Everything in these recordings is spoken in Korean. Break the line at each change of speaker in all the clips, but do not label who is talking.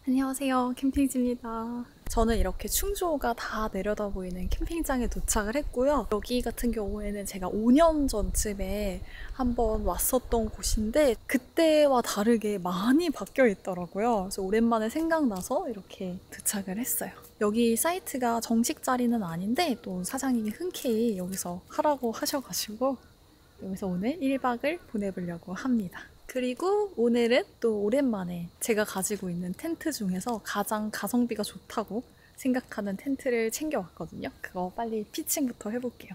안녕하세요. 캠핑지입니다. 저는 이렇게 충주호가 다 내려다 보이는 캠핑장에 도착을 했고요. 여기 같은 경우에는 제가 5년 전쯤에 한번 왔었던 곳인데 그때와 다르게 많이 바뀌어 있더라고요. 그래서 오랜만에 생각나서 이렇게 도착을 했어요. 여기 사이트가 정식 자리는 아닌데 또 사장님이 흔쾌히 여기서 하라고 하셔가지고 여기서 오늘 1박을 보내보려고 합니다. 그리고 오늘은 또 오랜만에 제가 가지고 있는 텐트 중에서 가장 가성비가 좋다고 생각하는 텐트를 챙겨왔거든요. 그거 빨리 피칭부터 해볼게요.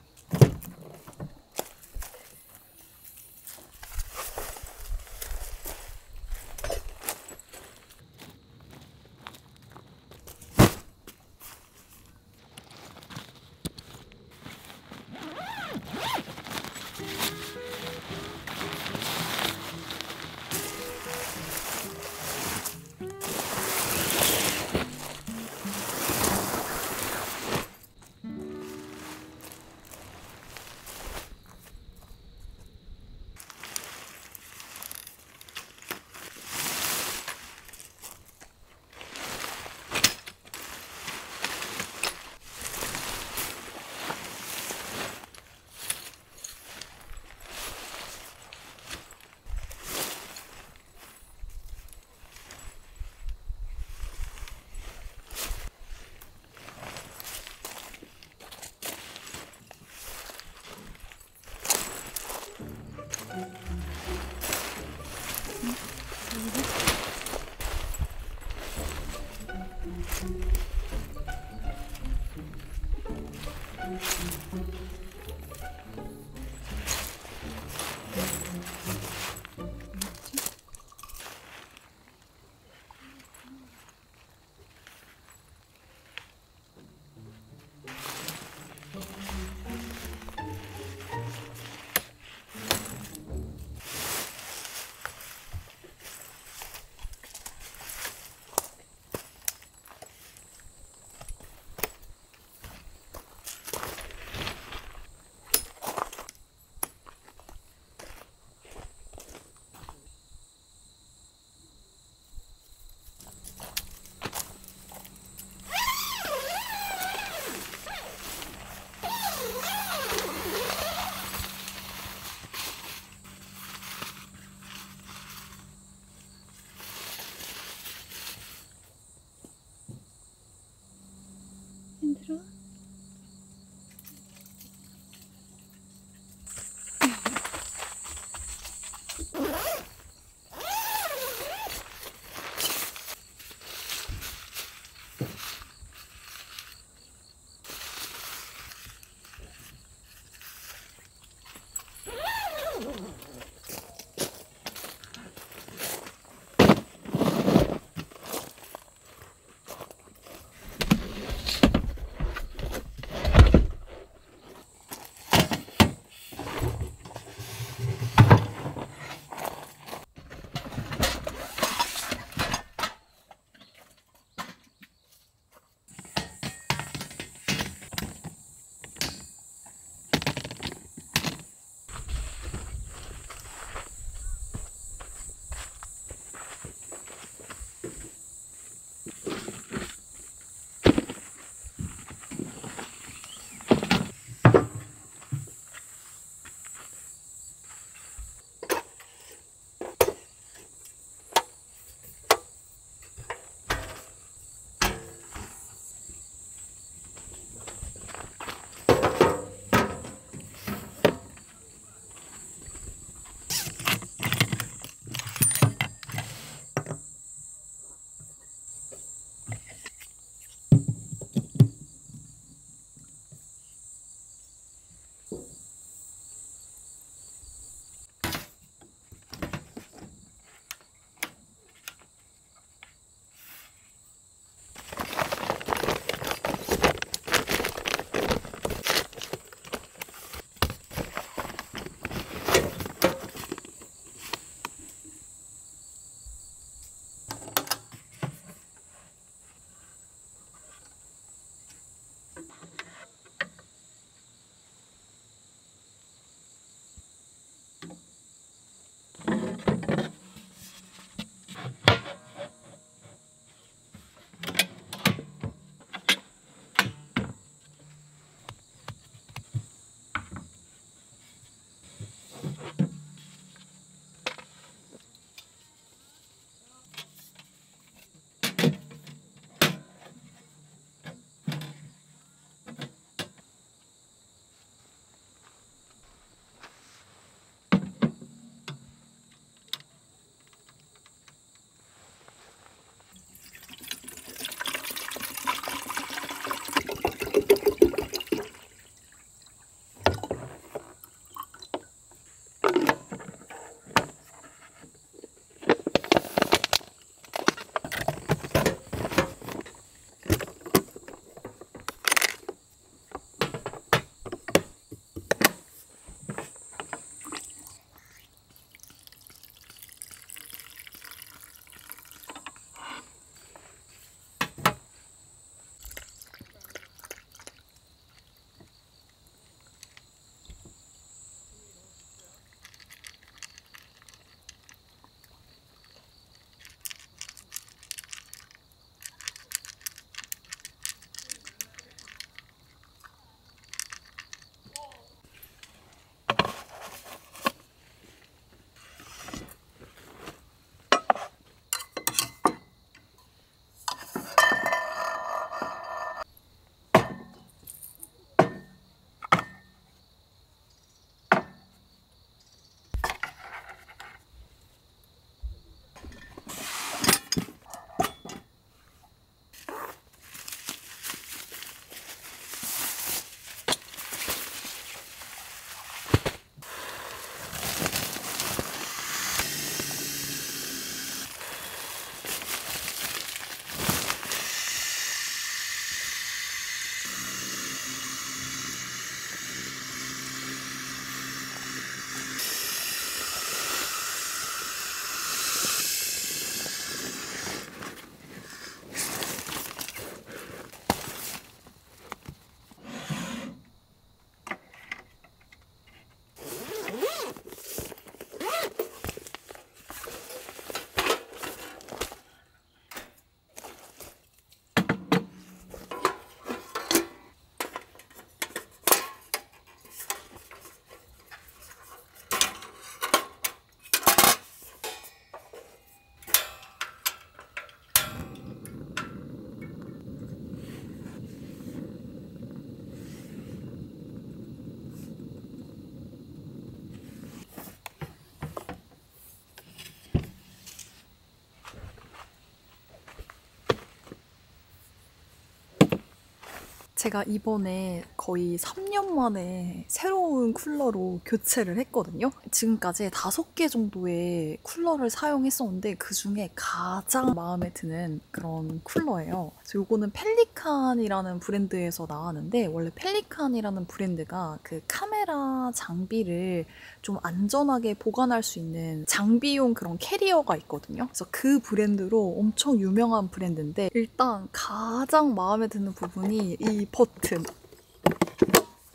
제가 이번에 거의 3년 만에 새로운 쿨러로 교체를 했거든요. 지금까지 5개 정도의 쿨러를 사용했었는데 그중에 가장 마음에 드는 그런 쿨러예요. 그래서 요거는 펠리칸이라는 브랜드에서 나왔는데 원래 펠리칸이라는 브랜드가 그 카메라 장비를 좀 안전하게 보관할 수 있는 장비용 그런 캐리어가 있거든요. 그래서 그 브랜드로 엄청 유명한 브랜드인데 일단 가장 마음에 드는 부분이 이 버튼.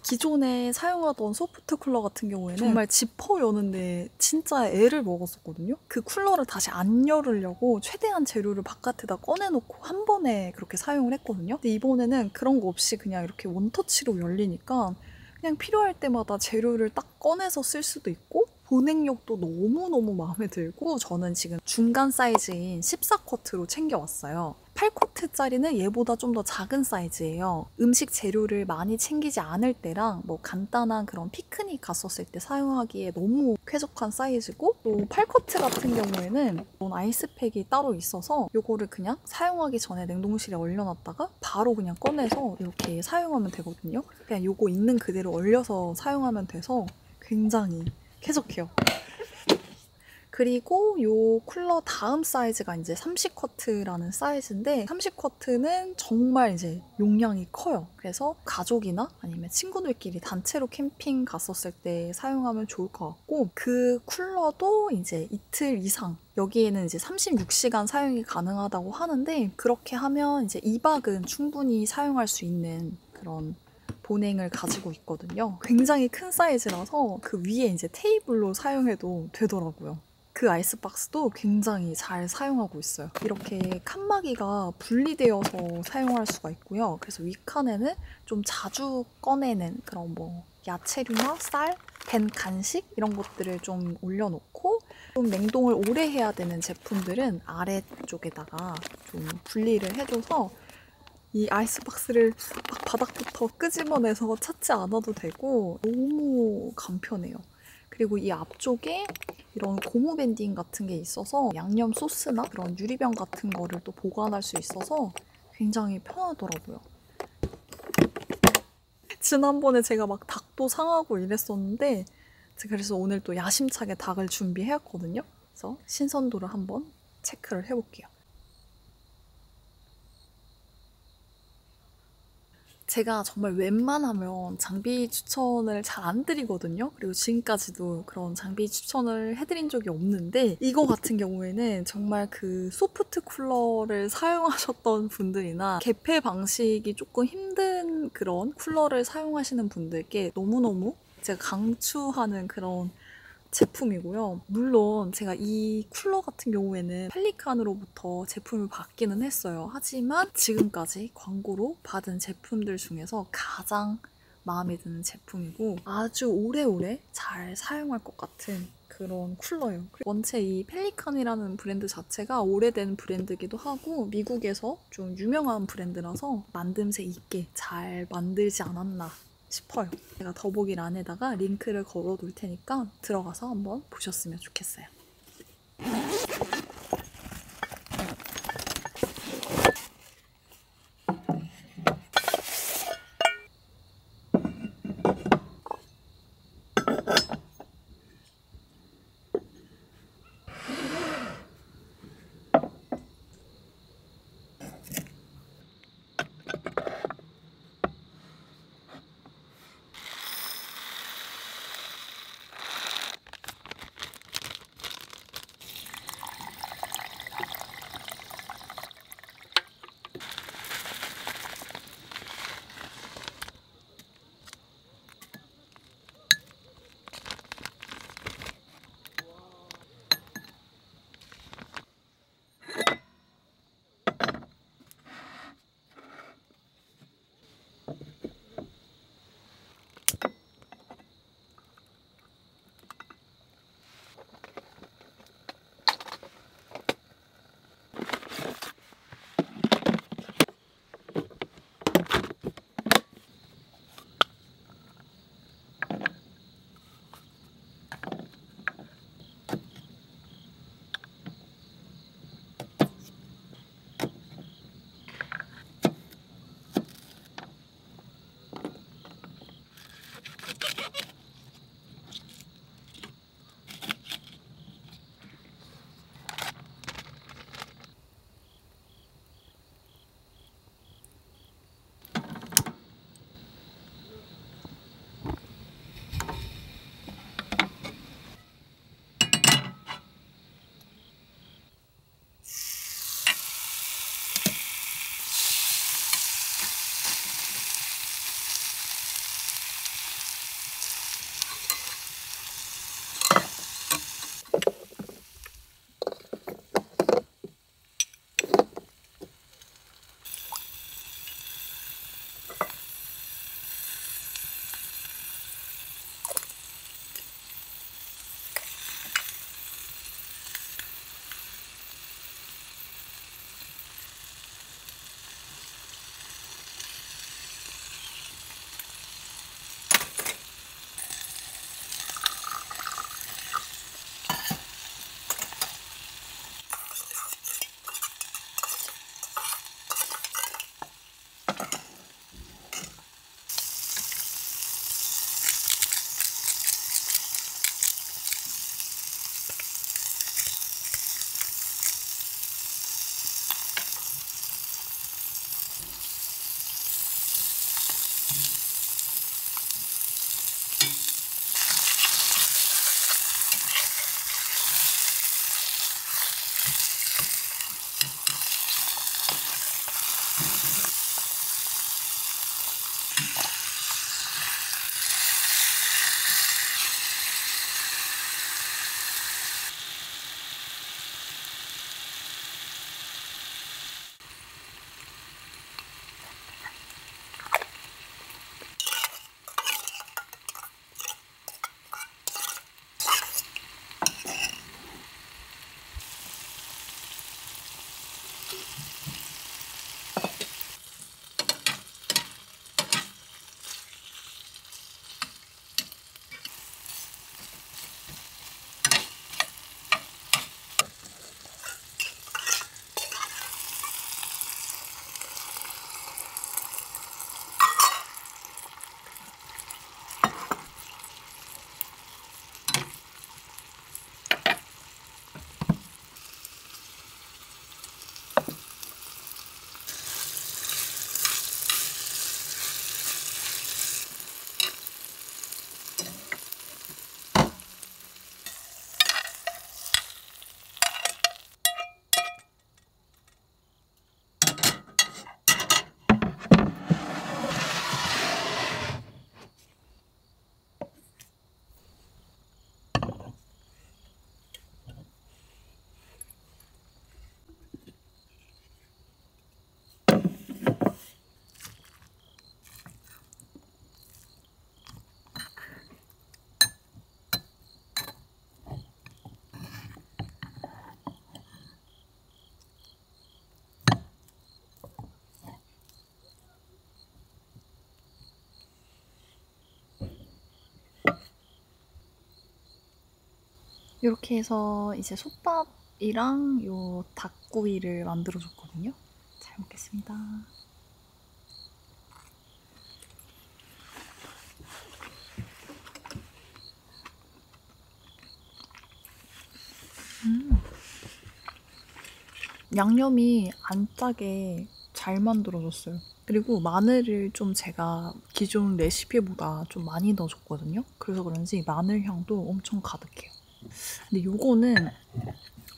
기존에 사용하던 소프트 쿨러 같은 경우에는 정말 지퍼 여는데 진짜 애를 먹었었거든요. 그 쿨러를 다시 안 열으려고 최대한 재료를 바깥에다 꺼내놓고 한 번에 그렇게 사용을 했거든요. 근데 이번에는 그런 거 없이 그냥 이렇게 원터치로 열리니까 그냥 필요할 때마다 재료를 딱 꺼내서 쓸 수도 있고 보냉력도 너무너무 마음에 들고 저는 지금 중간 사이즈인 14쿼트로 챙겨왔어요. 8쿼트짜리는 얘보다 좀 더 작은 사이즈예요. 음식 재료를 많이 챙기지 않을 때랑 뭐 간단한 그런 피크닉 갔었을 때 사용하기에 너무 쾌적한 사이즈고 또 8쿼트 같은 경우에는 이런 아이스팩이 따로 있어서 이거를 그냥 사용하기 전에 냉동실에 얼려놨다가 바로 그냥 꺼내서 이렇게 사용하면 되거든요. 그냥 이거 있는 그대로 얼려서 사용하면 돼서 굉장히 쾌적해요. 그리고 이 쿨러 다음 사이즈가 이제 30쿼트라는 사이즈인데 30쿼트는 정말 이제 용량이 커요. 그래서 가족이나 아니면 친구들끼리 단체로 캠핑 갔었을 때 사용하면 좋을 것 같고 그 쿨러도 이제 이틀 이상 여기에는 이제 36시간 사용이 가능하다고 하는데 그렇게 하면 이제 2박은 충분히 사용할 수 있는 그런 보냉을 가지고 있거든요. 굉장히 큰 사이즈라서 그 위에 이제 테이블로 사용해도 되더라고요. 그 아이스박스도 굉장히 잘 사용하고 있어요. 이렇게 칸막이가 분리되어서 사용할 수가 있고요. 그래서 윗칸에는 좀 자주 꺼내는 그런 뭐 야채류나 쌀, 된 간식 이런 것들을 좀 올려놓고 좀 냉동을 오래 해야 되는 제품들은 아래쪽에다가 좀 분리를 해줘서 이 아이스박스를 막 바닥부터 끄집어내서 찾지 않아도 되고 너무 간편해요. 그리고 이 앞쪽에 이런 고무 밴딩 같은 게 있어서 양념 소스나 그런 유리병 같은 거를 또 보관할 수 있어서 굉장히 편하더라고요. 지난번에 제가 막 닭도 상하고 이랬었는데 제가 그래서 오늘 또 야심차게 닭을 준비해왔거든요. 그래서 신선도를 한번 체크를 해볼게요. 제가 정말 웬만하면 장비 추천을 잘 안 드리거든요. 그리고 지금까지도 그런 장비 추천을 해드린 적이 없는데 이거 같은 경우에는 정말 그 소프트 쿨러를 사용하셨던 분들이나 개폐 방식이 조금 힘든 그런 쿨러를 사용하시는 분들께 너무너무 제가 강추하는 그런 제품이고요. 물론 제가 이 쿨러 같은 경우에는 펠리칸으로부터 제품을 받기는 했어요. 하지만 지금까지 광고로 받은 제품들 중에서 가장 마음에 드는 제품이고 아주 오래오래 잘 사용할 것 같은 그런 쿨러예요. 원체 이 펠리칸이라는 브랜드 자체가 오래된 브랜드기도 하고 미국에서 좀 유명한 브랜드라서 만듦새 있게 잘 만들지 않았나 싶어요. 제가 더보기란에다가 링크를 걸어 놓을 테니까 들어가서 한번 보셨으면 좋겠어요. 이렇게 해서 이제 솥밥이랑 요 닭구이를 만들어줬거든요. 잘 먹겠습니다. 양념이 안 짜게 잘 만들어졌어요. 그리고 마늘을 좀 제가 기존 레시피보다 좀 많이 넣어줬거든요. 그래서 그런지 마늘 향도 엄청 가득해요. 근데 요거는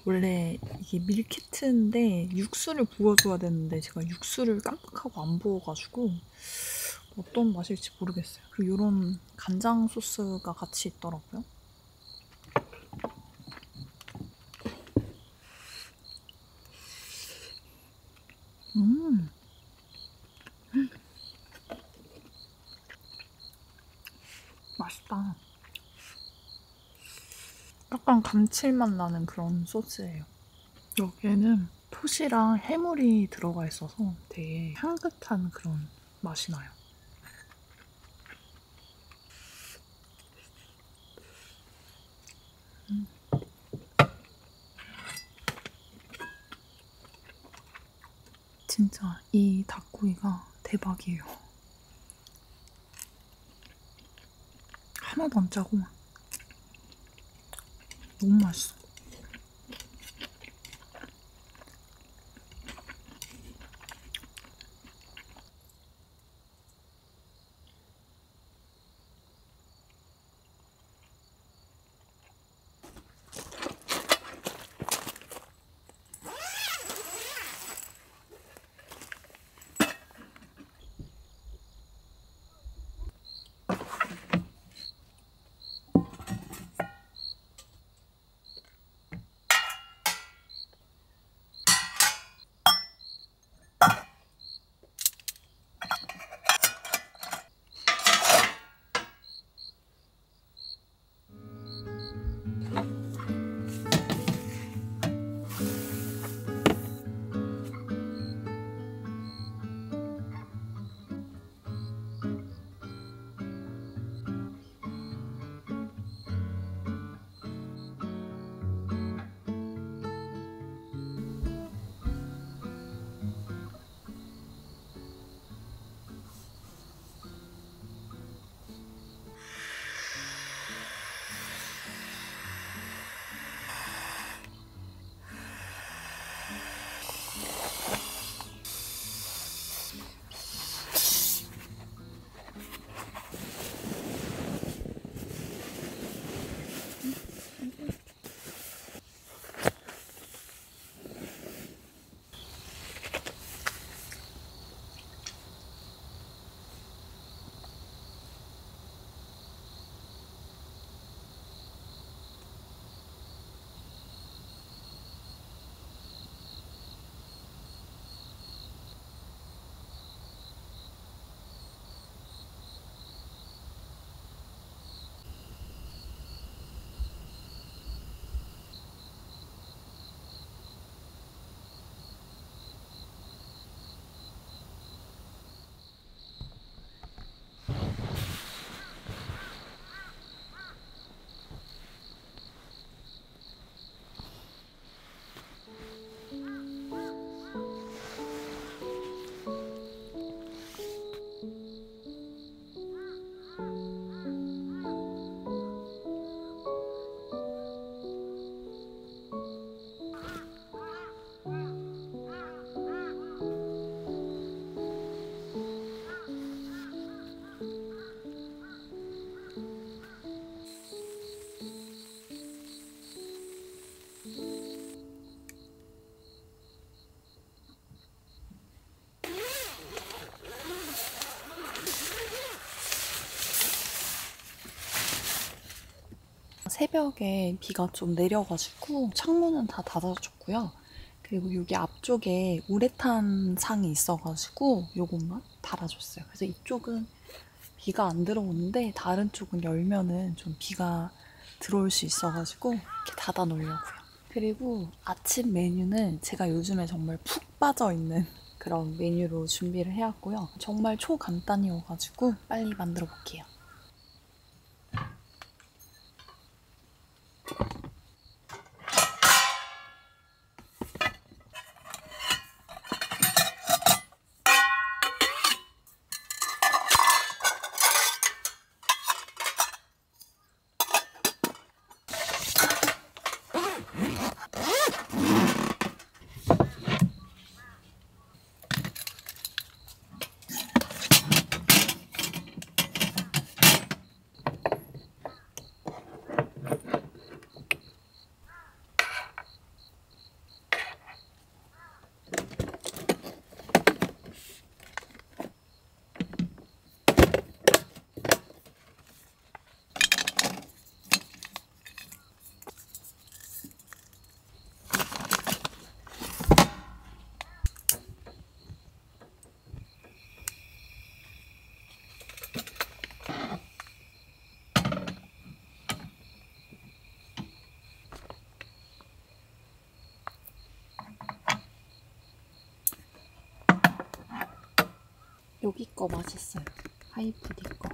원래 이게 밀키트인데 육수를 부어줘야 되는데 제가 육수를 깜빡하고 안 부어가지고 어떤 맛일지 모르겠어요. 그리고 이런 간장 소스가 같이 있더라고요. 음, 맛있다. 약간 감칠맛 나는 그런 소스예요. 여기에는 톳이랑 해물이 들어가 있어서 되게 향긋한 그런 맛이 나요. 진짜 이 닭구이가 대박이에요. 하나도 안 짜고 너무 맛있어. 새벽에 비가 좀 내려가지고 창문은 다 닫아줬고요. 그리고 여기 앞쪽에 우레탄 상이 있어가지고 요것만 달아줬어요. 그래서 이쪽은 비가 안 들어오는데 다른 쪽은 열면은 좀 비가 들어올 수 있어가지고 이렇게 닫아 놓으려고요. 그리고 아침 메뉴는 제가 요즘에 정말 푹 빠져있는 그런 메뉴로 준비를 해왔고요. 정말 초간단이어가지고 빨리 만들어 볼게요. 여기 거 맛있어요. 하이푸디 거.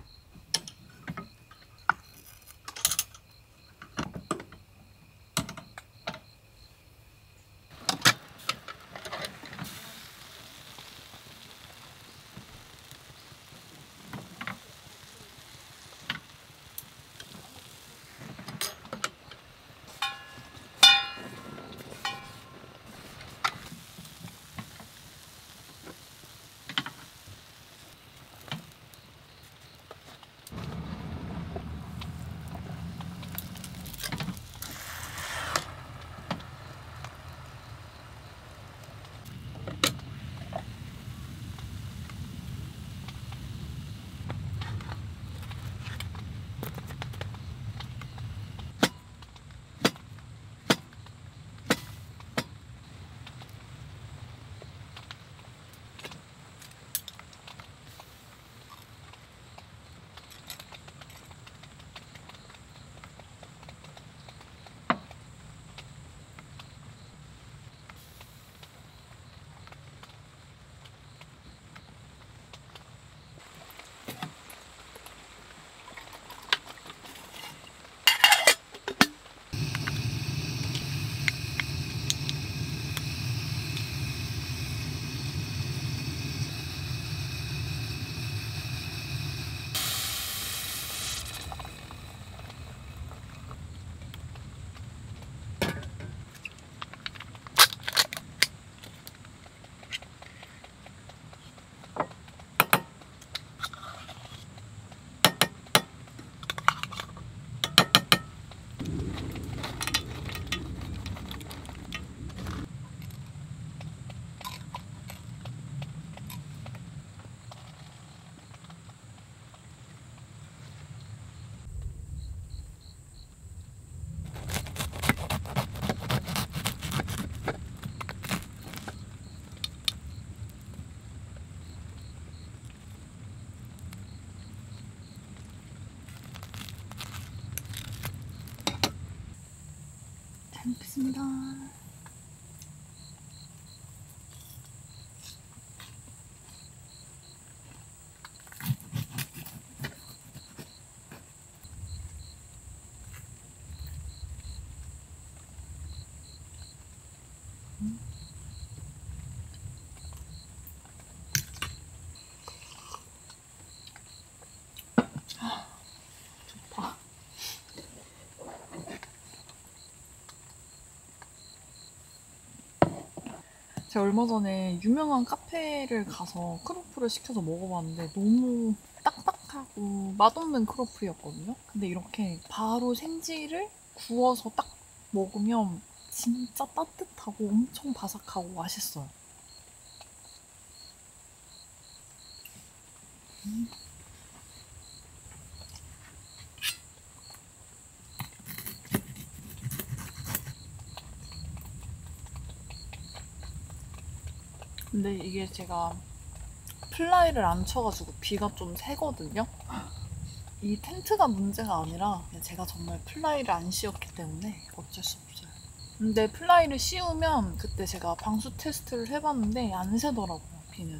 잘 먹겠습니다. 좋다. 제가 얼마 전에 유명한 카페를 가서 크로플을 시켜서 먹어봤는데 너무 딱딱하고 맛없는 크로플이었거든요. 근데 이렇게 바로 생지를 구워서 딱 먹으면 진짜 따뜻하고 엄청 바삭하고 맛있어요. 근데 이게 제가 플라이를 안 쳐가지고 비가 좀 새거든요. 이 텐트가 문제가 아니라 그냥 제가 정말 플라이를 안 씌웠기 때문에 어쩔 수 없어요. 근데 플라이를 씌우면 그때 제가 방수 테스트를 해봤는데 안 새더라고요, 비는.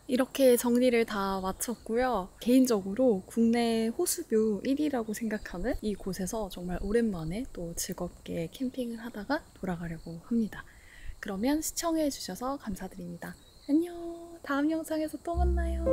이렇게 정리를 다 마쳤고요. 개인적으로 국내 호수뷰 1위라고 생각하는 이곳에서 정말 오랜만에 또 즐겁게 캠핑을 하다가 돌아가려고 합니다. 그러면 시청해주셔서 감사드립니다. 안녕! 다음 영상에서 또 만나요.